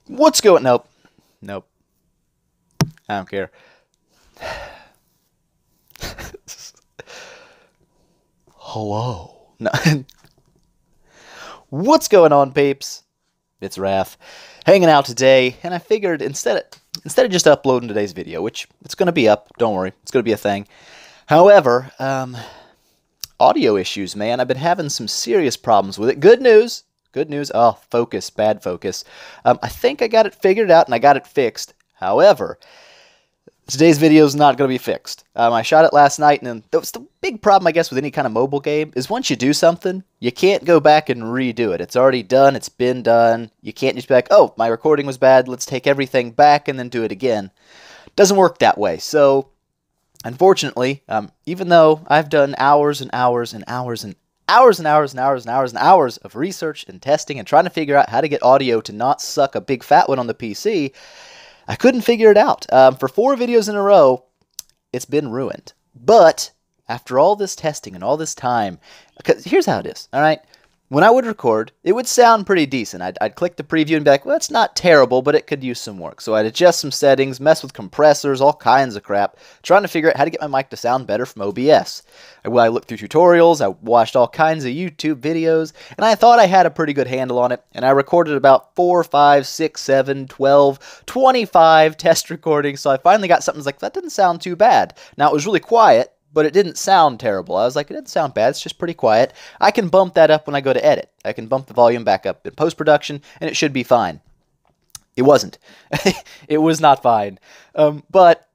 What's going? Nope. Nope. I don't care. Hello. No. What's going on, peeps? It's Wrath, hanging out today, and I figured instead of just uploading today's video, which it's going to be up, don't worry, it's going to be a thing. However, audio issues, man. I've been having some serious problems with it. Good news. Good news. Oh, focus. Bad focus. I think I got it figured out and I got it fixed. However, today's video is not going to be fixed. I shot it last night, and that's the big problem, I guess, with any kind of mobile game, is once you do something, you can't go back and redo it. It's already done. It's been done. You can't just be like, oh, my recording was bad. Let's take everything back and then do it again. Doesn't work that way. So, unfortunately, even though I've done hours and hours and hours and hours and hours and hours and hours and hours of research and testing and trying to figure out how to get audio to not suck a big fat one on the PC, I couldn't figure it out. For 4 videos in a row, it's been ruined. But after all this testing and all this time, because here's how it is, all right? When I would record, it would sound pretty decent. I'd click the preview and be like, well, it's not terrible, but it could use some work. So I'd adjust some settings, mess with compressors, all kinds of crap, trying to figure out how to get my mic to sound better from OBS. I looked through tutorials, I watched all kinds of YouTube videos, and I thought I had a pretty good handle on it, and I recorded about 4, 5, 6, 7, 12, 25 test recordings, so I finally got something like, that didn't sound too bad. Now, it was really quiet, but it didn't sound terrible. I was like, it didn't sound bad, it's just pretty quiet. I can bump that up when I go to edit. I can bump the volume back up in post-production, and it should be fine. It wasn't. It was not fine. But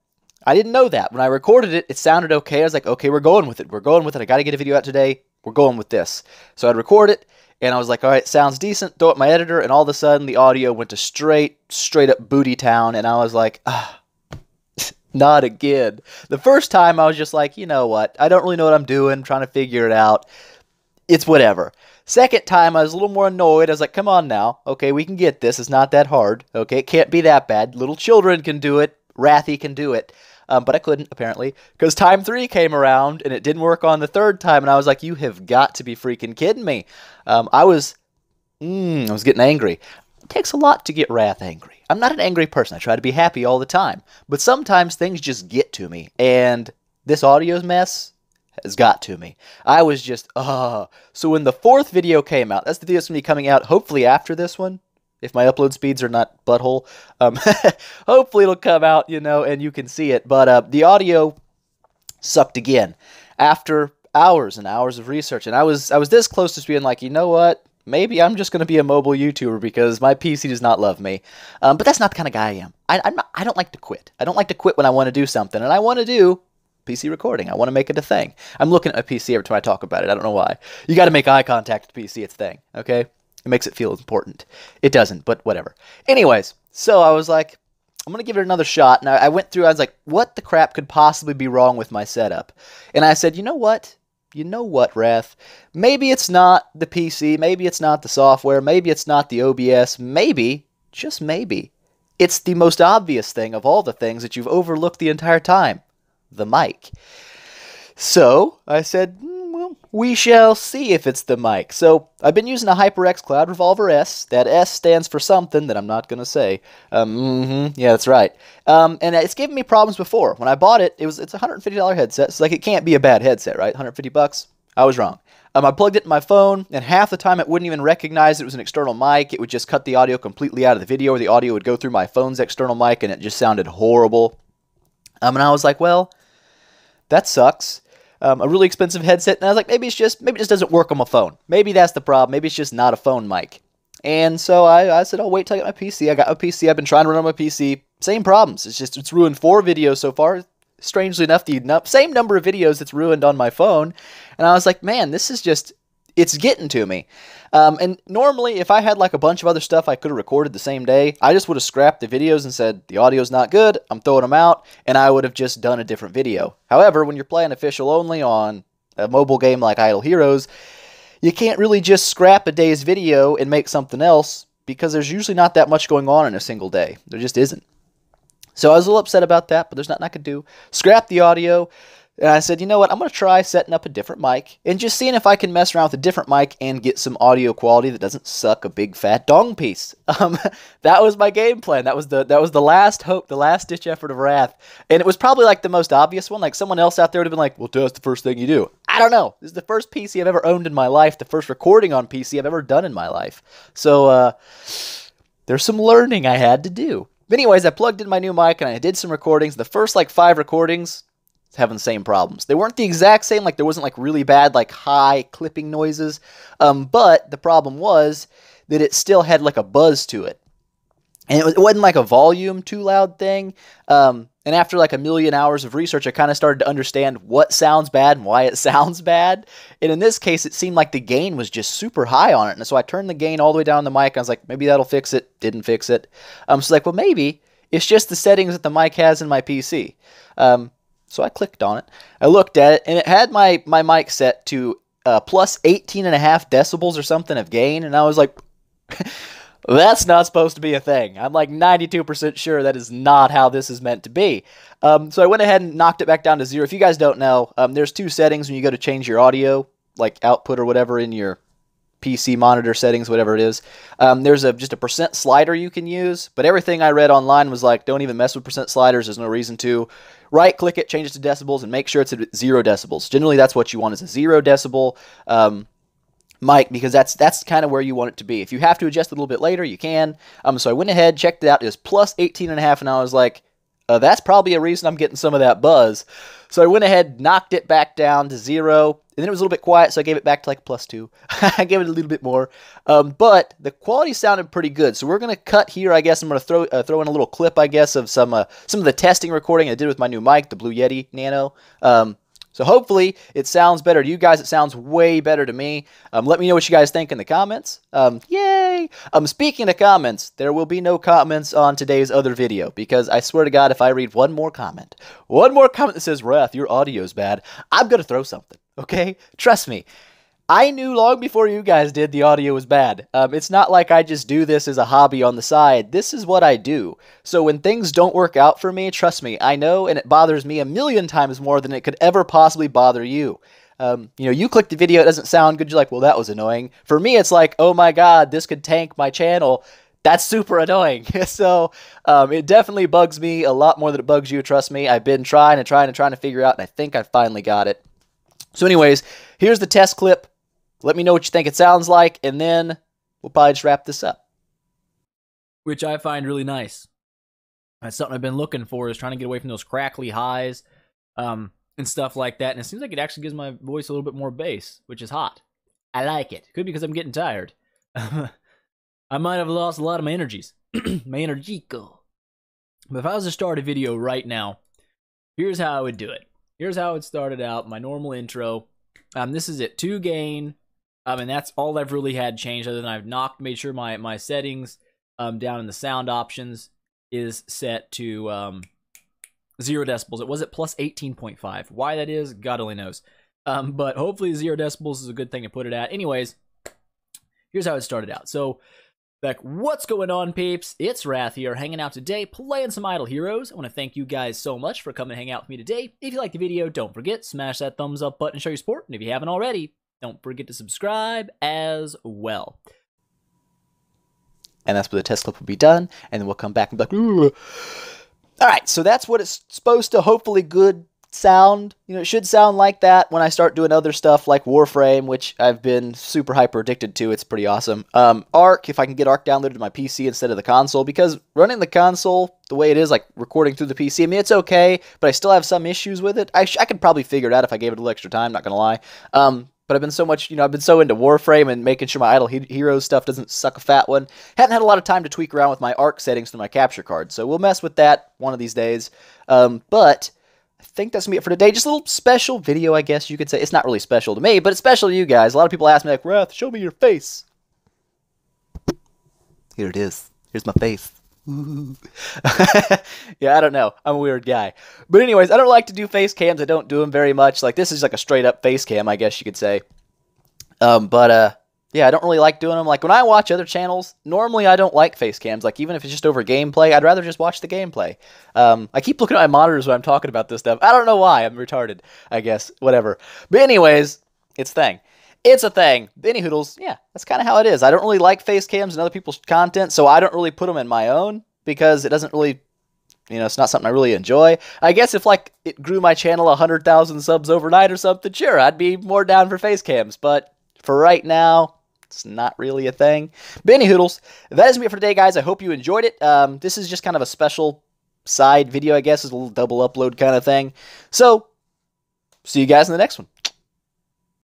I didn't know that. When I recorded it, it sounded okay. I was like, okay, we're going with it. We're going with it. I got to get a video out today. We're going with this. So I'd record it, and I was like, all right, sounds decent. Throw it in my editor, and all of a sudden, the audio went to straight up booty town, and I was like, not again. The first time I was just like, you know what? I don't really know what I'm doing. I'm trying to figure it out. It's whatever. Second time I was a little more annoyed. I was like, come on now. Okay, we can get this. It's not that hard. Okay, it can't be that bad. Little children can do it. Wrathy can do it. But I couldn't, apparently, because time 3 came around, and it didn't work on the third time, and I was like, you have got to be freaking kidding me. I was getting angry. It takes a lot to get Wrath angry. I'm not an angry person. I try to be happy all the time. But sometimes things just get to me. And this audio mess has got to me. I was just, So when the 4th video came out, that's the video that's going to be coming out hopefully after this one. If my upload speeds are not butthole. Hopefully it'll come out, and you can see it. But the audio sucked again. After hours and hours of research. And I was this close to being like, you know what? Maybe I'm just going to be a mobile YouTuber because my PC does not love me. But that's not the kind of guy I am. I don't like to quit. I don't like to quit when I want to do something. And I want to do PC recording. I want to make it a thing. I'm looking at my PC every time I talk about it. I don't know why. You got to make eye contact with the PC. It's a thing. Okay? It makes it feel important. It doesn't, but whatever. Anyways, so I was like, I'm going to give it another shot. And I went through, I was like, what the crap could possibly be wrong with my setup? And I said, you know what? You know what, Wrath? Maybe it's not the PC, maybe it's not the software, maybe it's not the OBS, maybe, just maybe, it's the most obvious thing of all the things that you've overlooked the entire time, the mic. So, I said, well, we shall see if it's the mic. So, I've been using a HyperX Cloud Revolver S. That S stands for something that I'm not going to say. Yeah, that's right. And it's given me problems before. When I bought it, it's a $150 headset. So, like, it can't be a bad headset, right? 150 bucks? I was wrong. I plugged it in my phone, and half the time it wouldn't even recognize it was an external mic. It would just cut the audio completely out of the video, or the audio would go through my phone's external mic, and it just sounded horrible. And I was like, well, that sucks. A really expensive headset, and I was like, maybe it just doesn't work on my phone. Maybe that's the problem. Maybe it's just not a phone mic. And so I said, I'll wait till I get my PC. I got my PC. I've been trying to run on my PC. Same problems. It's ruined 4 videos so far. Strangely enough, the same number of videos that's ruined on my phone. And I was like, man, this is just, it's getting to me. And normally, if I had like a bunch of other stuff I could have recorded the same day, I just would have scrapped the videos and said, the audio's not good, I'm throwing them out, and I would have just done a different video. However, when you're playing official only on a mobile game like Idle Heroes, you can't really just scrap a day's video and make something else, because there's usually not that much going on in a single day. There just isn't. So I was a little upset about that, but there's nothing I could do. Scrap the audio. And I said, you know what, I'm going to try setting up a different mic and just seeing if I can mess around with a different mic and get some audio quality that doesn't suck a big fat dong piece. That was my game plan. That was the last hope, the last ditch effort of Wrath. And it was probably like the most obvious one. Like someone else out there would have been like, well, that's the first thing you do. I don't know. This is the first PC I've ever owned in my life, the first recording on PC I've ever done in my life. So there's some learning I had to do. But anyways, I plugged in my new mic and I did some recordings. The first like 5 recordings, having the same problems. They weren't the exact same, like there wasn't like really bad like high clipping noises, but the problem was that it still had like a buzz to it. And it wasn't like a volume too loud thing. And after like a million hours of research, I kind of started to understand what sounds bad and why it sounds bad. And in this case, it seemed like the gain was just super high on it. And so I turned the gain all the way down on the mic. I was like, maybe that'll fix it. Didn't fix it. So like, well, maybe it's just the settings that the mic has in my PC. So I clicked on it. I looked at it, and it had my mic set to plus 18.5 decibels or something of gain. And I was like, that's not supposed to be a thing. I'm like 92% sure that is not how this is meant to be. So I went ahead and knocked it back down to 0. If you guys don't know, there's 2 settings when you go to change your audio, like output or whatever in your PC monitor settings, whatever it is. There's just a percent slider you can use, but everything I read online was like, don't even mess with percent sliders. There's no reason to. Right click it, change it to decibels, and make sure it's at 0 decibels. Generally, that's what you want, is a 0 decibel mic, because that's kind of where you want it to be. If you have to adjust a little bit later, you can. So I went ahead, checked it out. It was plus 18.5, and I was like, that's probably a reason I'm getting some of that buzz. So I went ahead, knocked it back down to 0, and then it was a little bit quiet, so I gave it back to like plus 2. I gave it a little bit more. But the quality sounded pretty good. So we're going to cut here, I guess. I'm going to throw in a little clip, I guess, of some of the testing recording I did with my new mic, the Blue Yeti Nano. So hopefully it sounds better to you guys. It sounds way better to me. Let me know what you guys think in the comments. Yay! Speaking of comments, there will be no comments on today's other video, because I swear to God, if I read one more comment that says, Wrath, your audio's bad, I'm going to throw something, okay? Trust me. I knew long before you guys did the audio was bad. It's not like I just do this as a hobby on the side. This is what I do. So when things don't work out for me, trust me, I know, and it bothers me a million times more than it could ever possibly bother you. You click the video, it doesn't sound good, you're like, well, that was annoying. For me, it's like, oh my God, this could tank my channel. That's super annoying. So it definitely bugs me a lot more than it bugs you, trust me. I've been trying to figure out, and I think I finally got it. So anyways, here's the test clip. Let me know what you think it sounds like, and then we'll probably just wrap this up. Which I find really nice. That's something I've been looking for, is trying to get away from those crackly highs and stuff like that. And it seems like it actually gives my voice a little bit more bass, which is hot. I like it. Could be because I'm getting tired. I might have lost a lot of my energies. My energico. But if I was to start a video right now, here's how I would do it. Here's how it started out, my normal intro. This is at 2 gain. And that's all I've really had changed, other than I've made sure my settings down in the sound options is set to 0 decibels. It was at plus 18.5. Why that is, God only knows. But hopefully 0 decibels is a good thing to put it at. Anyways, here's how it started out. So, like, what's going on, peeps? It's Wrath here, hanging out today, playing some Idle Heroes. I want to thank you guys so much for coming to hang out with me today. If you liked the video, don't forget, smash that thumbs up button and show your support. And if you haven't already, don't forget to subscribe as well. And that's where the test clip will be done, and then we'll come back and be like, ooh. All right, so that's what it's supposed to hopefully good sound. It should sound like that when I start doing other stuff like Warframe, which I've been super hyper addicted to. It's pretty awesome. Arc, if I can get Arc downloaded to my PC instead of the console, because running the console the way it is, like recording through the PC, I mean, it's okay, but I still have some issues with it. I could probably figure it out if I gave it a little extra time, not gonna lie. But I've been so much, I've been so into Warframe and making sure my Idle Heroes stuff doesn't suck a fat one. Haven't had a lot of time to tweak around with my Arc settings through my capture card, so we'll mess with that one of these days. But I think that's going to be it for today. Just a little special video, I guess you could say. It's not really special to me, but it's special to you guys. A lot of people ask me, like, Wrath, show me your face. Here it is. Here's my face. Yeah, I don't know. I'm a weird guy. But anyways, I don't like to do face cams. I don't do them very much. Like, this is like a straight up face cam, I guess you could say. Yeah, I don't really like doing them. Like, when I watch other channels, normally I don't like face cams. Like, even if it's just over gameplay, I'd rather just watch the gameplay. I keep looking at my monitors when I'm talking about this stuff. I don't know why. I'm retarded, I guess. Whatever. But anyways, it's a thing. It's a thing. Any Hoodles, yeah, that's kind of how it is. I don't really like face cams and other people's content, so I don't really put them in my own because it doesn't really, it's not something I really enjoy. I guess if, like, it grew my channel 100,000 subs overnight or something, sure, I'd be more down for face cams. But for right now, it's not really a thing. But Hoodles, that is it for today, guys. I hope you enjoyed it. This is just kind of a special side video, I guess. It's a little double upload kind of thing. So, see you guys in the next one.